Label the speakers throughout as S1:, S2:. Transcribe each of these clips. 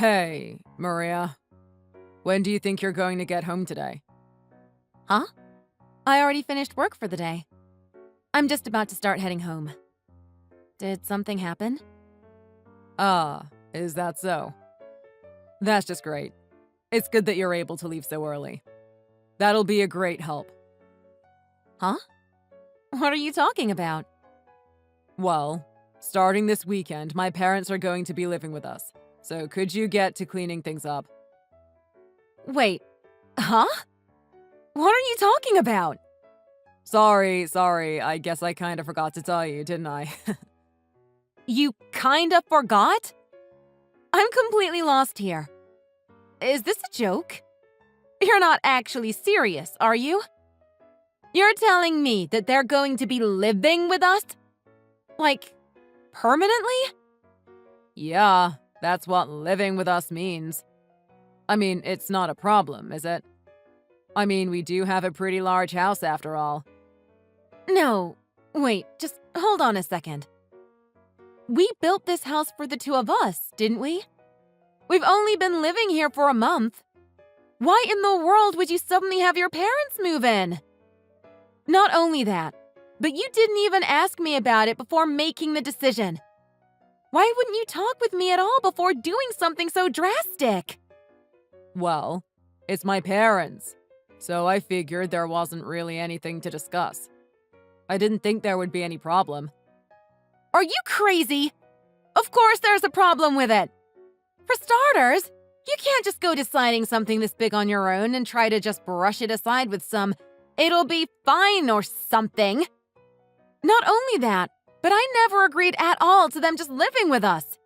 S1: Hey, Maria. When do you think you're going to get home today?
S2: Huh? I already finished work for the day. I'm just about to start heading home. Did something happen?
S1: Ah, is that so? That's just great. It's good that you're able to leave so early. That'll be a great help.
S2: Huh? What are you talking about?
S1: Well, starting this weekend, my parents are going to be living with us. So could you get to cleaning things up?
S2: Wait, huh? What are you talking about?
S1: Sorry, I guess I kind of forgot to tell you, didn't I?
S2: You kinda forgot? I'm completely lost here. Is this a joke? You're not actually serious, are you? You're telling me that they're going to be living with us? Like, permanently?
S1: Yeah, that's what living with us means. I mean, it's not a problem, is it? I mean, we do have a pretty large house after all.
S2: No, wait, just hold on a second. We built this house for the two of us, didn't we? We've only been living here for a month. Why in the world would you suddenly have your parents move in? Not only that, but you didn't even ask me about it before making the decision. Why wouldn't you talk with me at all before doing something so drastic?
S1: Well, it's my parents, so I figured there wasn't really anything to discuss. I didn't think there would be any problem.
S2: Are you crazy? Of course there's a problem with it. For starters, you can't just go deciding something this big on your own and try to just brush it aside with some, "It'll be fine" or something. Not only that, but I never agreed at all to them just living with us.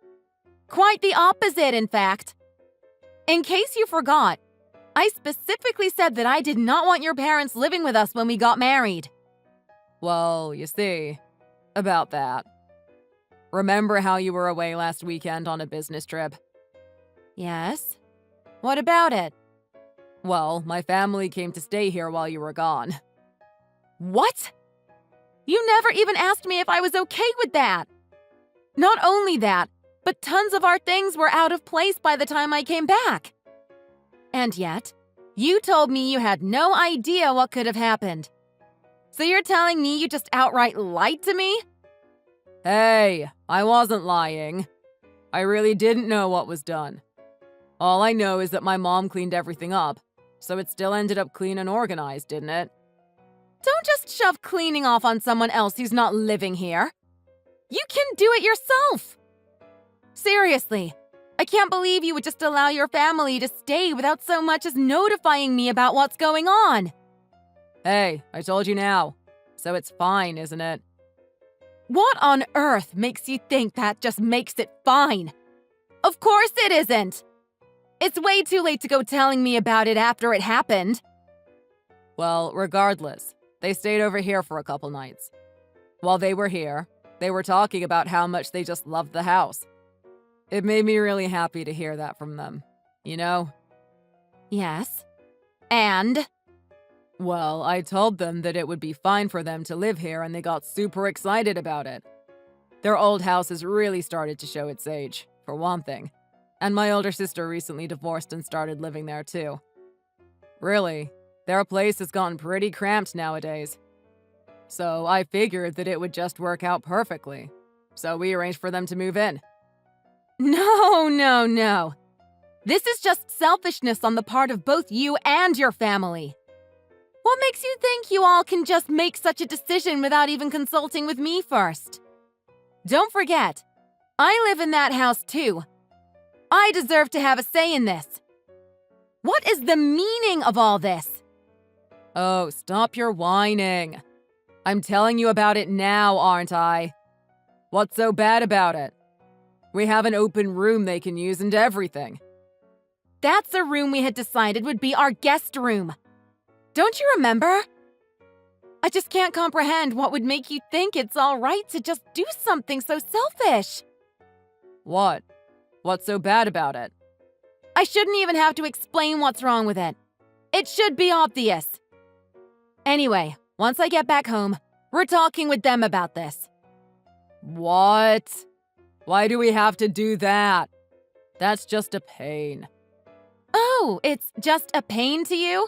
S2: Quite the opposite, in fact. In case you forgot, I specifically said that I did not want your parents living with us when we got married.
S1: Well, you see, about that. Remember how you were away last weekend on a business trip?
S2: Yes? What about it?
S1: Well, my family came to stay here while you were gone.
S2: What? You never even asked me if I was okay with that. Not only that, but tons of our things were out of place by the time I came back. And yet, you told me you had no idea what could have happened. So you're telling me you just outright lied to me?
S1: Hey, I wasn't lying. I really didn't know what was done. All I know is that my mom cleaned everything up, so it still ended up clean and organized, didn't it?
S2: Don't just shove cleaning off on someone else who's not living here. You can do it yourself. Seriously, I can't believe you would just allow your family to stay without so much as notifying me about what's going on.
S1: Hey, I told you now. So it's fine, isn't it?
S2: What on earth makes you think that just makes it fine? Of course it isn't. It's way too late to go telling me about it after it happened.
S1: Well, regardless, they stayed over here for a couple nights. While they were here, they were talking about how much they just loved the house. It made me really happy to hear that from them, you know?
S2: Yes. And?
S1: Well, I told them that it would be fine for them to live here and they got super excited about it. Their old house has really started to show its age, for one thing. And my older sister recently divorced and started living there too. Really, their place has gotten pretty cramped nowadays. So I figured that it would just work out perfectly. So we arranged for them to move in.
S2: No. This is just selfishness on the part of both you and your family. What makes you think you all can just make such a decision without even consulting with me first? Don't forget, I live in that house too. I deserve to have a say in this. What is the meaning of all this?
S1: Oh, stop your whining. I'm telling you about it now, aren't I? What's so bad about it? We have an open room they can use and everything.
S2: That's a room we had decided would be our guest room. Don't you remember? I just can't comprehend what would make you think it's all right to just do something so selfish.
S1: What? What's so bad about it?
S2: I shouldn't even have to explain what's wrong with it. It should be obvious. Anyway, once I get back home, we're talking with them about this.
S1: What? Why do we have to do that? That's just a pain.
S2: Oh, it's just a pain to you?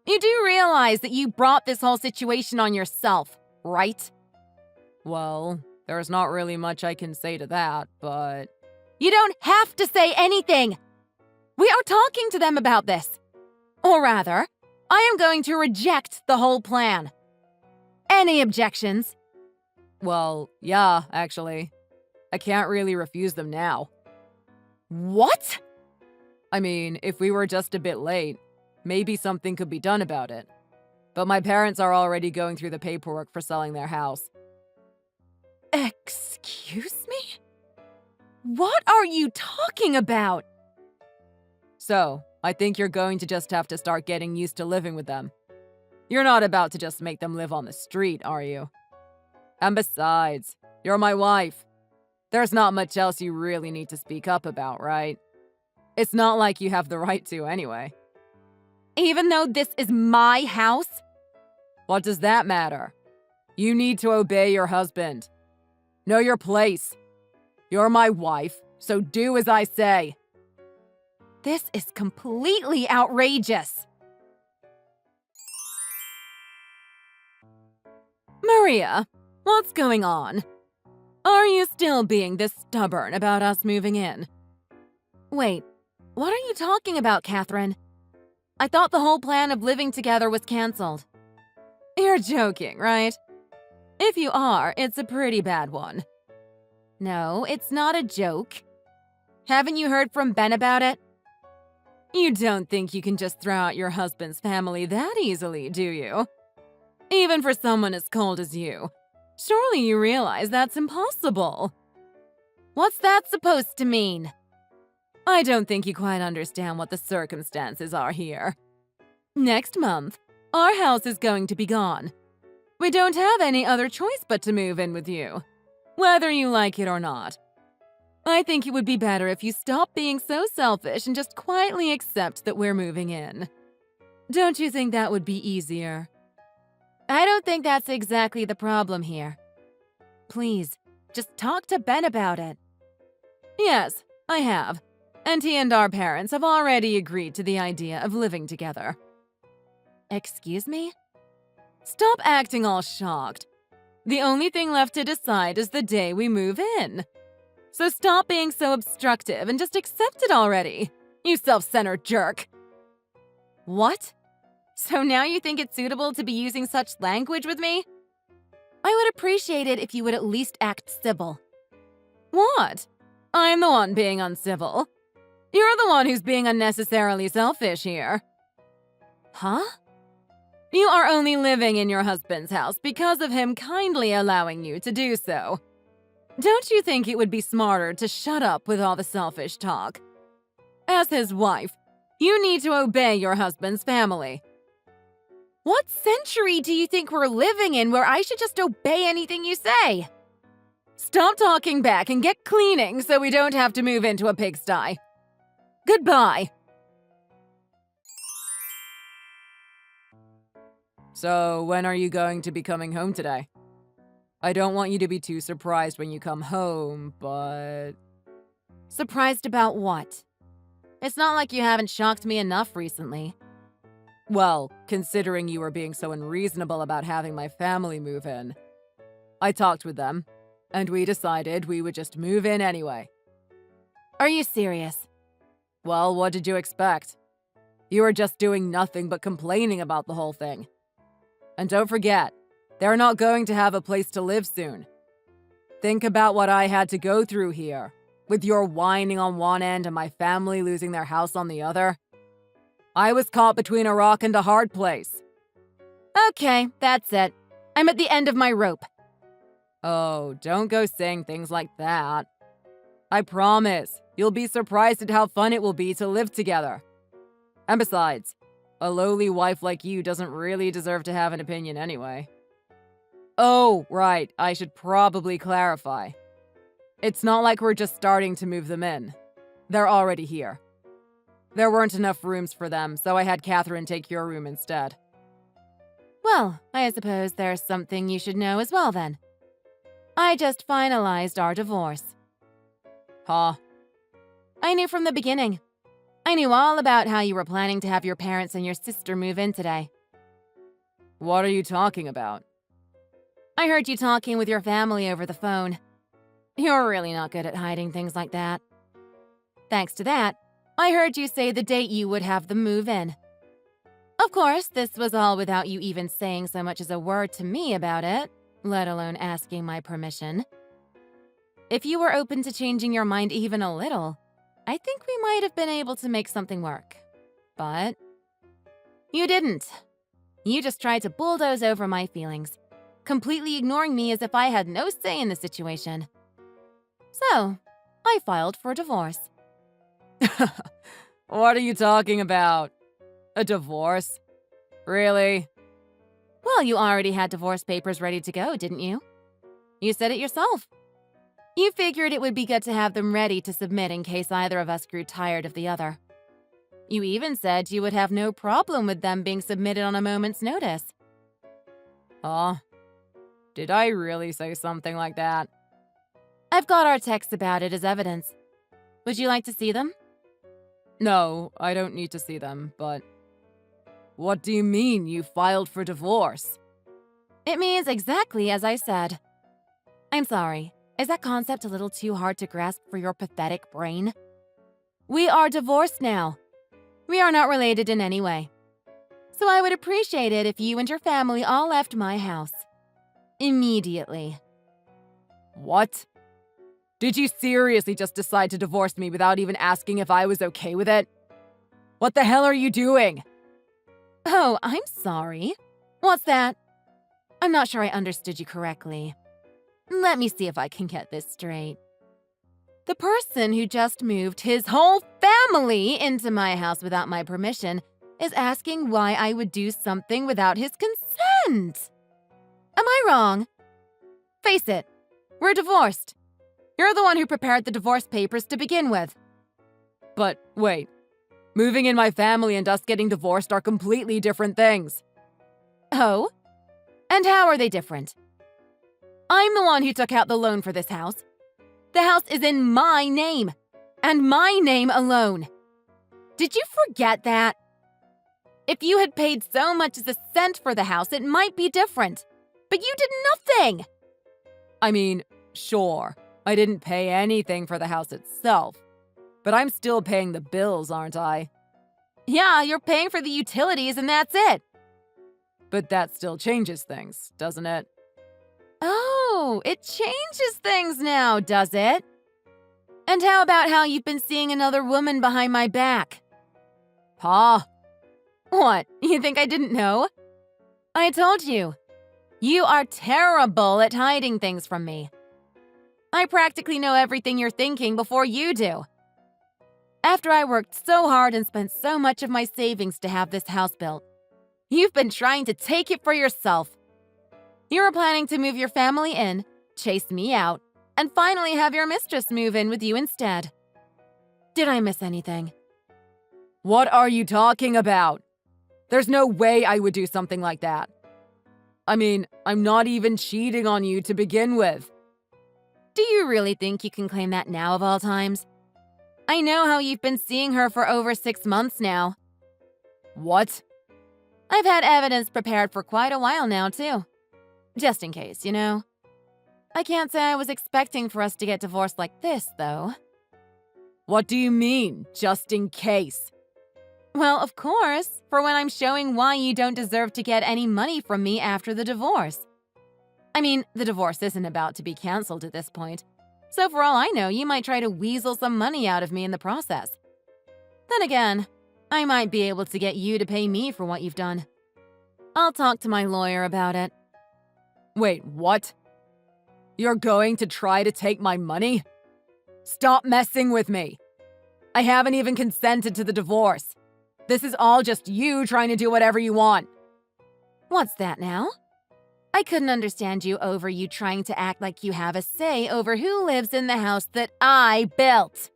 S2: You do realize that you brought this whole situation on yourself, right?
S1: Well, there's not really much I can say to that, but
S2: You don't have to say anything! We are talking to them about this. Or rather, I am going to reject the whole plan. Any objections?
S1: well, yeah, actually. I can't really refuse them now.
S2: What?
S1: I mean, if we were just a bit late, maybe something could be done about it. But my parents are already going through the paperwork for selling their house.
S2: Excuse me? What are you talking about?
S1: So, I think you're going to just have to start getting used to living with them. You're not about to just make them live on the street, are you? And besides, you're my wife. There's not much else you really need to speak up about, right? It's not like you have the right to anyway.
S2: Even though this is my house?
S1: What does that matter? You need to obey your husband. Know your place. You're my wife, so do as I say.
S2: This is completely outrageous.
S1: Maria, what's going on? Are you still being this stubborn about us moving in?
S2: Wait, what are you talking about, Catherine? I thought the whole plan of living together was canceled.
S1: You're joking, right? If you are, it's a pretty bad one.
S2: No, it's not a joke. Haven't you heard from Ben about it?
S1: You don't think you can just throw out your husband's family that easily, do you? Even for someone as cold as you. Surely you realize that's impossible.
S2: What's that supposed to mean?
S1: I don't think you quite understand what the circumstances are here. Next month, our house is going to be gone. We don't have any other choice but to move in with you, whether you like it or not. I think it would be better if you stop being so selfish and just quietly accept that we're moving in. Don't you think that would be easier?
S2: I don't think that's exactly the problem here. Please, just talk to Ben about it.
S1: Yes, I have. And he and our parents have already agreed to the idea of living together.
S2: Excuse me?
S1: Stop acting all shocked. The only thing left to decide is the day we move in. So stop being so obstructive and just accept it already, you self-centered jerk.
S2: What? So now you think it's suitable to be using such language with me? I would appreciate it if you would at least act civil.
S1: What? I'm the one being uncivil. You're the one who's being unnecessarily selfish here.
S2: Huh?
S1: You are only living in your husband's house because of him kindly allowing you to do so. Don't you think it would be smarter to shut up with all the selfish talk? As his wife, you need to obey your husband's family.
S2: What century do you think we're living in where I should just obey anything you say?
S1: Stop talking back and get cleaning so we don't have to move into a pigsty. Goodbye. So, when are you going to be coming home today? I don't want you to be too surprised when you come home, but...
S2: Surprised about what? It's not like you haven't shocked me enough recently.
S1: Well, considering you were being so unreasonable about having my family move in. I talked with them, and we decided we would just move in anyway.
S2: Are you serious?
S1: Well, what did you expect? You were just doing nothing but complaining about the whole thing. And don't forget, they're not going to have a place to live soon. Think about what I had to go through here, with your whining on one end and my family losing their house on the other. I was caught between a rock and a hard place.
S2: Okay, that's it. I'm at the end of my rope.
S1: Oh, don't go saying things like that. I promise, you'll be surprised at how fun it will be to live together. And besides, a lowly wife like you doesn't really deserve to have an opinion anyway. Oh, right, I should probably clarify. It's not like we're just starting to move them in. They're already here. There weren't enough rooms for them, so I had Catherine take your room instead.
S2: Well, I suppose there's something you should know as well then. I just finalized our divorce.
S1: Huh?
S2: I knew from the beginning. I knew all about how you were planning to have your parents and your sister move in today.
S1: What are you talking about?
S2: I heard you talking with your family over the phone. You're really not good at hiding things like that. Thanks to that, I heard you say the date you would have them move in. Of course, this was all without you even saying so much as a word to me about it, let alone asking my permission. If you were open to changing your mind even a little, I think we might have been able to make something work. But you didn't. You just tried to bulldoze over my feelings, completely ignoring me as if I had no say in the situation. So, I filed for divorce.
S1: What are you talking about? A divorce? Really?
S2: Well, you already had divorce papers ready to go, didn't you? You said it yourself. You figured it would be good to have them ready to submit in case either of us grew tired of the other. You even said you would have no problem with them being submitted on a moment's notice.
S1: Huh? Did I really say something like that?
S2: I've got our texts about it as evidence. Would you like to see them?
S1: No, I don't need to see them, but... What do you mean you filed for divorce?
S2: It means exactly as I said. I'm sorry. Is that concept a little too hard to grasp for your pathetic brain? We are divorced now. We are not related in any way. So I would appreciate it if you and your family all left my house. Immediately.
S1: What? Did you seriously just decide to divorce me without even asking if I was okay with it? What the hell are you doing?
S2: Oh, I'm sorry. What's that? I'm not sure I understood you correctly. Let me see if I can get this straight. The person who just moved his whole family into my house without my permission is asking why I would do something without his consent. Am I wrong? Face it, we're divorced. You're the one who prepared the divorce papers to begin with.
S1: But wait, moving in my family and us getting divorced are completely different things.
S2: Oh? And how are they different? I'm the one who took out the loan for this house. The house is in my name, and my name alone. Did you forget that? If you had paid so much as a cent for the house, it might be different. But you did nothing!
S1: I mean, sure, I didn't pay anything for the house itself. But I'm still paying the bills, aren't I?
S2: Yeah, you're paying for the utilities and that's it.
S1: But that still changes things, doesn't it?
S2: Oh, it changes things now, does it? And how about how you've been seeing another woman behind my back?
S1: Pa?
S2: What, you think I didn't know? I told you. You are terrible at hiding things from me. I practically know everything you're thinking before you do. After I worked so hard and spent so much of my savings to have this house built, you've been trying to take it for yourself. You were planning to move your family in, chase me out, and finally have your mistress move in with you instead. Did I miss anything?
S1: What are you talking about? There's no way I would do something like that. I mean, I'm not even cheating on you to begin with.
S2: Do you really think you can claim that now of all times? I know how you've been seeing her for over 6 months now.
S1: What?
S2: I've had evidence prepared for quite a while now, too. Just in case, you know. I can't say I was expecting for us to get divorced like this, though.
S1: What do you mean, just in case?
S2: Well, of course, for when I'm showing why you don't deserve to get any money from me after the divorce. I mean, the divorce isn't about to be canceled at this point, so for all I know, you might try to weasel some money out of me in the process. Then again, I might be able to get you to pay me for what you've done. I'll talk to my lawyer about it.
S1: Wait, what? You're going to try to take my money? Stop messing with me. I haven't even consented to the divorce. This is all just you trying to do whatever you want.
S2: What's that now? I couldn't understand you over you trying to act like you have a say over who lives in the house that I built.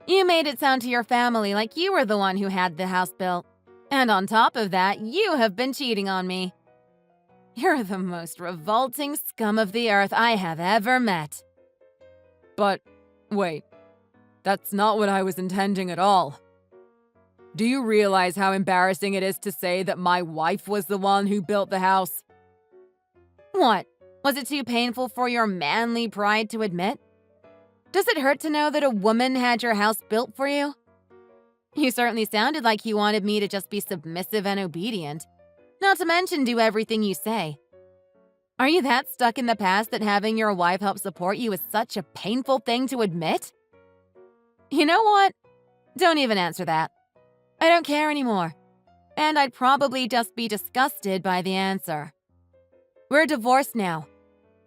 S2: You made it sound to your family like you were the one who had the house built. And on top of that, you have been cheating on me. You're the most revolting scum of the earth I have ever met.
S1: But, wait. That's not what I was intending at all. Do you realize how embarrassing it is to say that my wife was the one who built the house?
S2: What? Was it too painful for your manly pride to admit? Does it hurt to know that a woman had your house built for you? You certainly sounded like you wanted me to just be submissive and obedient, not to mention do everything you say. Are you that stuck in the past that having your wife help support you is such a painful thing to admit? You know what? Don't even answer that. I don't care anymore. And I'd probably just be disgusted by the answer. We're divorced now.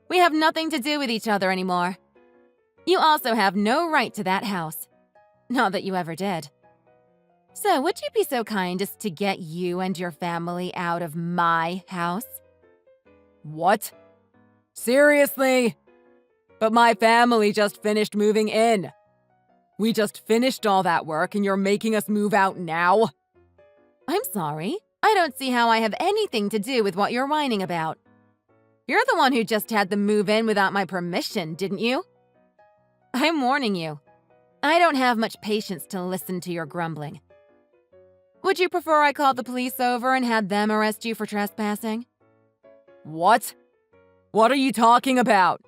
S2: We have nothing to do with each other anymore. You also have no right to that house. Not that you ever did. So would you be so kind as to get you and your family out of my house?
S1: What? Seriously? But my family just finished moving in. We just finished all that work and you're making us move out now?
S2: I'm sorry. I don't see how I have anything to do with what you're whining about. You're the one who just had them move in without my permission, didn't you? I'm warning you. I don't have much patience to listen to your grumbling. Would you prefer I called the police over and had them arrest you for trespassing?
S1: What? What are you talking about?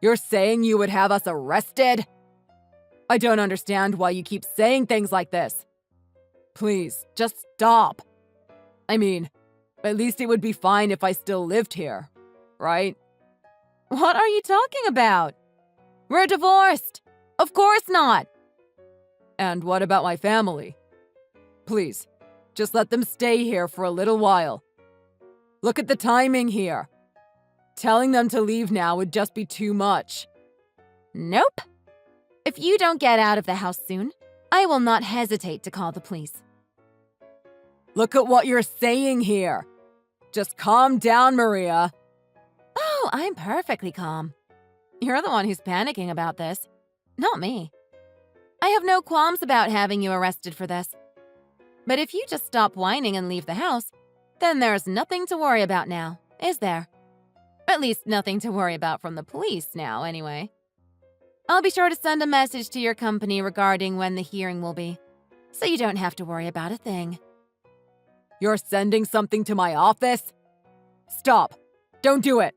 S1: You're saying you would have us arrested? I don't understand why you keep saying things like this. Please, just stop. I mean, at least it would be fine if I still lived here, right?
S2: What are you talking about? We're divorced. Of course not.
S1: And what about my family? Please, just let them stay here for a little while. Look at the timing here. Telling them to leave now would just be too much.
S2: Nope. If you don't get out of the house soon, I will not hesitate to call the police.
S1: Look at what you're saying here. Just calm down, Maria.
S2: Oh, I'm perfectly calm. You're the one who's panicking about this, not me. I have no qualms about having you arrested for this. But if you just stop whining and leave the house, then there's nothing to worry about now, is there? At least nothing to worry about from the police now, anyway. I'll be sure to send a message to your company regarding when the hearing will be, so you don't have to worry about a thing.
S1: You're sending something to my office? Stop. Don't do it.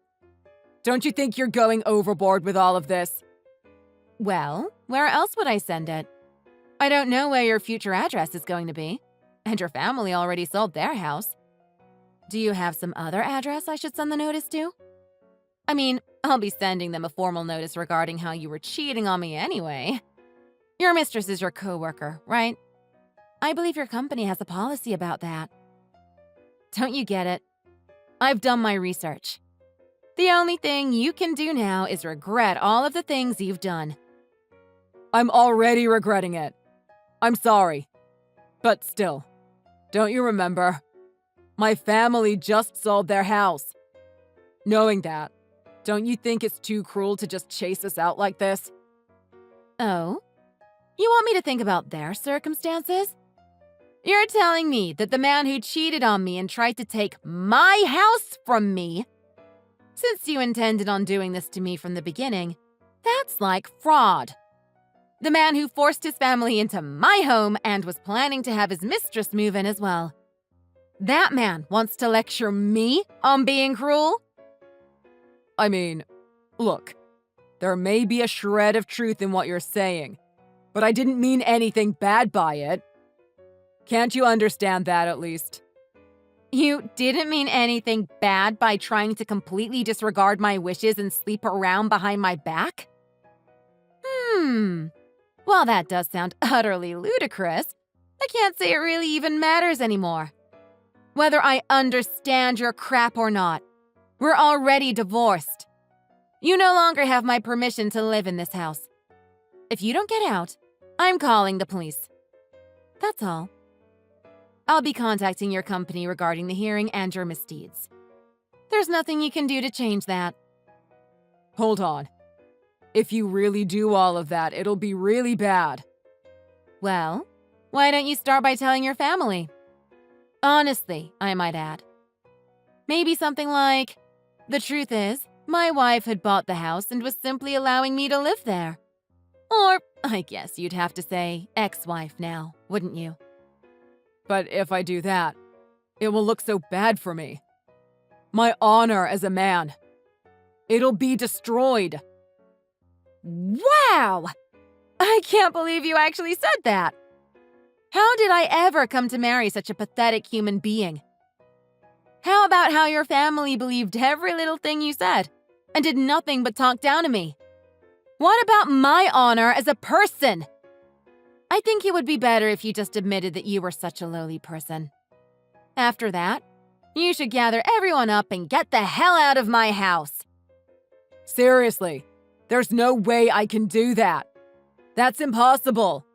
S1: Don't you think you're going overboard with all of this?
S2: Well, where else would I send it? I don't know where your future address is going to be, and your family already sold their house. Do you have some other address I should send the notice to? I mean, I'll be sending them a formal notice regarding how you were cheating on me anyway. Your mistress is your coworker, right? I believe your company has a policy about that. Don't you get it? I've done my research. The only thing you can do now is regret all of the things you've done.
S1: I'm already regretting it. I'm sorry. But still, don't you remember? My family just sold their house. Knowing that, don't you think it's too cruel to just chase us out like this?
S2: Oh? You want me to think about their circumstances? You're telling me that the man who cheated on me and tried to take my house from me, since you intended on doing this to me from the beginning, that's like fraud. The man who forced his family into my home and was planning to have his mistress move in as well. That man wants to lecture me on being cruel?
S1: I mean, look, there may be a shred of truth in what you're saying, but I didn't mean anything bad by it. Can't you understand that at least?
S2: You didn't mean anything bad by trying to completely disregard my wishes and sleep around behind my back? Well, that does sound utterly ludicrous. I can't say it really even matters anymore. Whether I understand your crap or not, we're already divorced. You no longer have my permission to live in this house. If you don't get out, I'm calling the police. That's all. I'll be contacting your company regarding the hearing and your misdeeds. There's nothing you can do to change that.
S1: Hold on. If you really do all of that, it'll be really bad.
S2: Well, why don't you start by telling your family? Honestly, I might add. Maybe something like, the truth is, my wife had bought the house and was simply allowing me to live there. Or, I guess you'd have to say ex-wife now, wouldn't you?
S1: But if I do that, it will look so bad for me. My honor as a man. It'll be destroyed.
S2: Wow! I can't believe you actually said that. How did I ever come to marry such a pathetic human being? How about how your family believed every little thing you said and did nothing but talk down to me? What about my honor as a person? I think it would be better if you just admitted that you were such a lowly person. After that, you should gather everyone up and get the hell out of my house.
S1: Seriously, there's no way I can do that. That's impossible.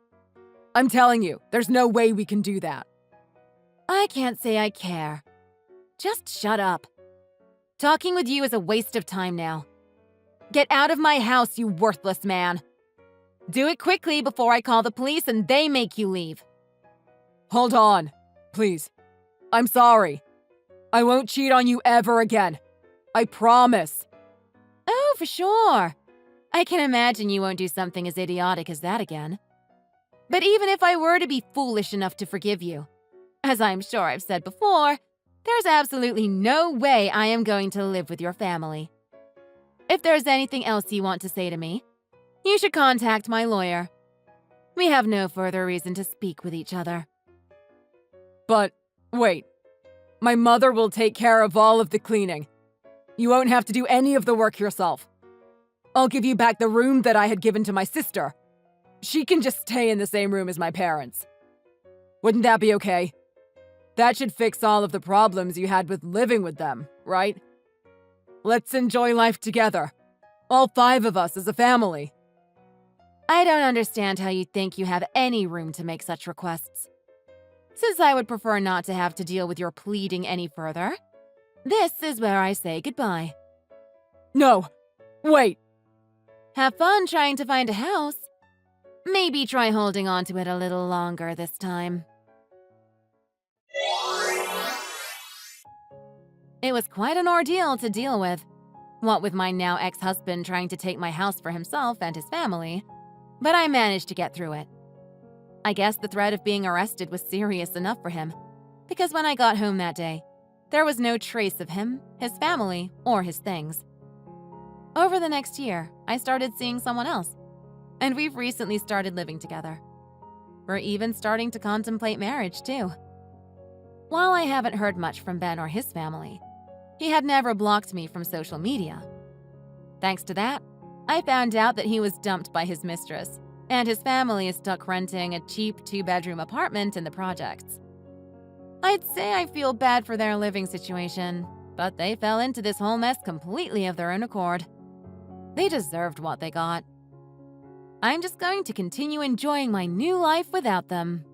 S1: I'm telling you, there's no way we can do that.
S2: I can't say I care. Just shut up. Talking with you is a waste of time now. Get out of my house, you worthless man. Do it quickly before I call the police and they make you leave.
S1: Hold on, please. I'm sorry. I won't cheat on you ever again. I promise.
S2: Oh, for sure. I can imagine you won't do something as idiotic as that again. But even if I were to be foolish enough to forgive you, as I'm sure I've said before, there's absolutely no way I am going to live with your family. If there's anything else you want to say to me, you should contact my lawyer. We have no further reason to speak with each other.
S1: But, wait. My mother will take care of all of the cleaning. You won't have to do any of the work yourself. I'll give you back the room that I had given to my sister. She can just stay in the same room as my parents. Wouldn't that be okay? That should fix all of the problems you had with living with them, right? Let's enjoy life together. All 5 of us as a family.
S2: I don't understand how you think you have any room to make such requests. Since I would prefer not to have to deal with your pleading any further, this is where I say goodbye.
S1: No! Wait!
S2: Have fun trying to find a house. Maybe try holding on to it a little longer this time. It was quite an ordeal to deal with. What with my now ex-husband trying to take my house for himself and his family, but I managed to get through it. I guess the threat of being arrested was serious enough for him, because when I got home that day, there was no trace of him, his family, or his things. Over the next year, I started seeing someone else, and we've recently started living together. We're even starting to contemplate marriage, too. While I haven't heard much from Ben or his family, he had never blocked me from social media. Thanks to that, I found out that he was dumped by his mistress, and his family is stuck renting a cheap 2-bedroom apartment in the projects. I'd say I feel bad for their living situation, but they fell into this whole mess completely of their own accord. They deserved what they got. I'm just going to continue enjoying my new life without them.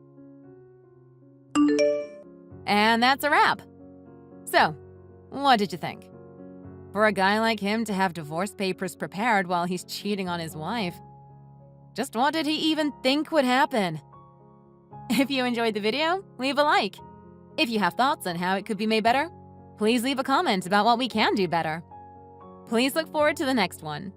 S2: And that's a wrap. So, what did you think? For a guy like him to have divorce papers prepared while he's cheating on his wife, just what did he even think would happen? If you enjoyed the video, leave a like. If you have thoughts on how it could be made better, please leave a comment about what we can do better. Please look forward to the next one.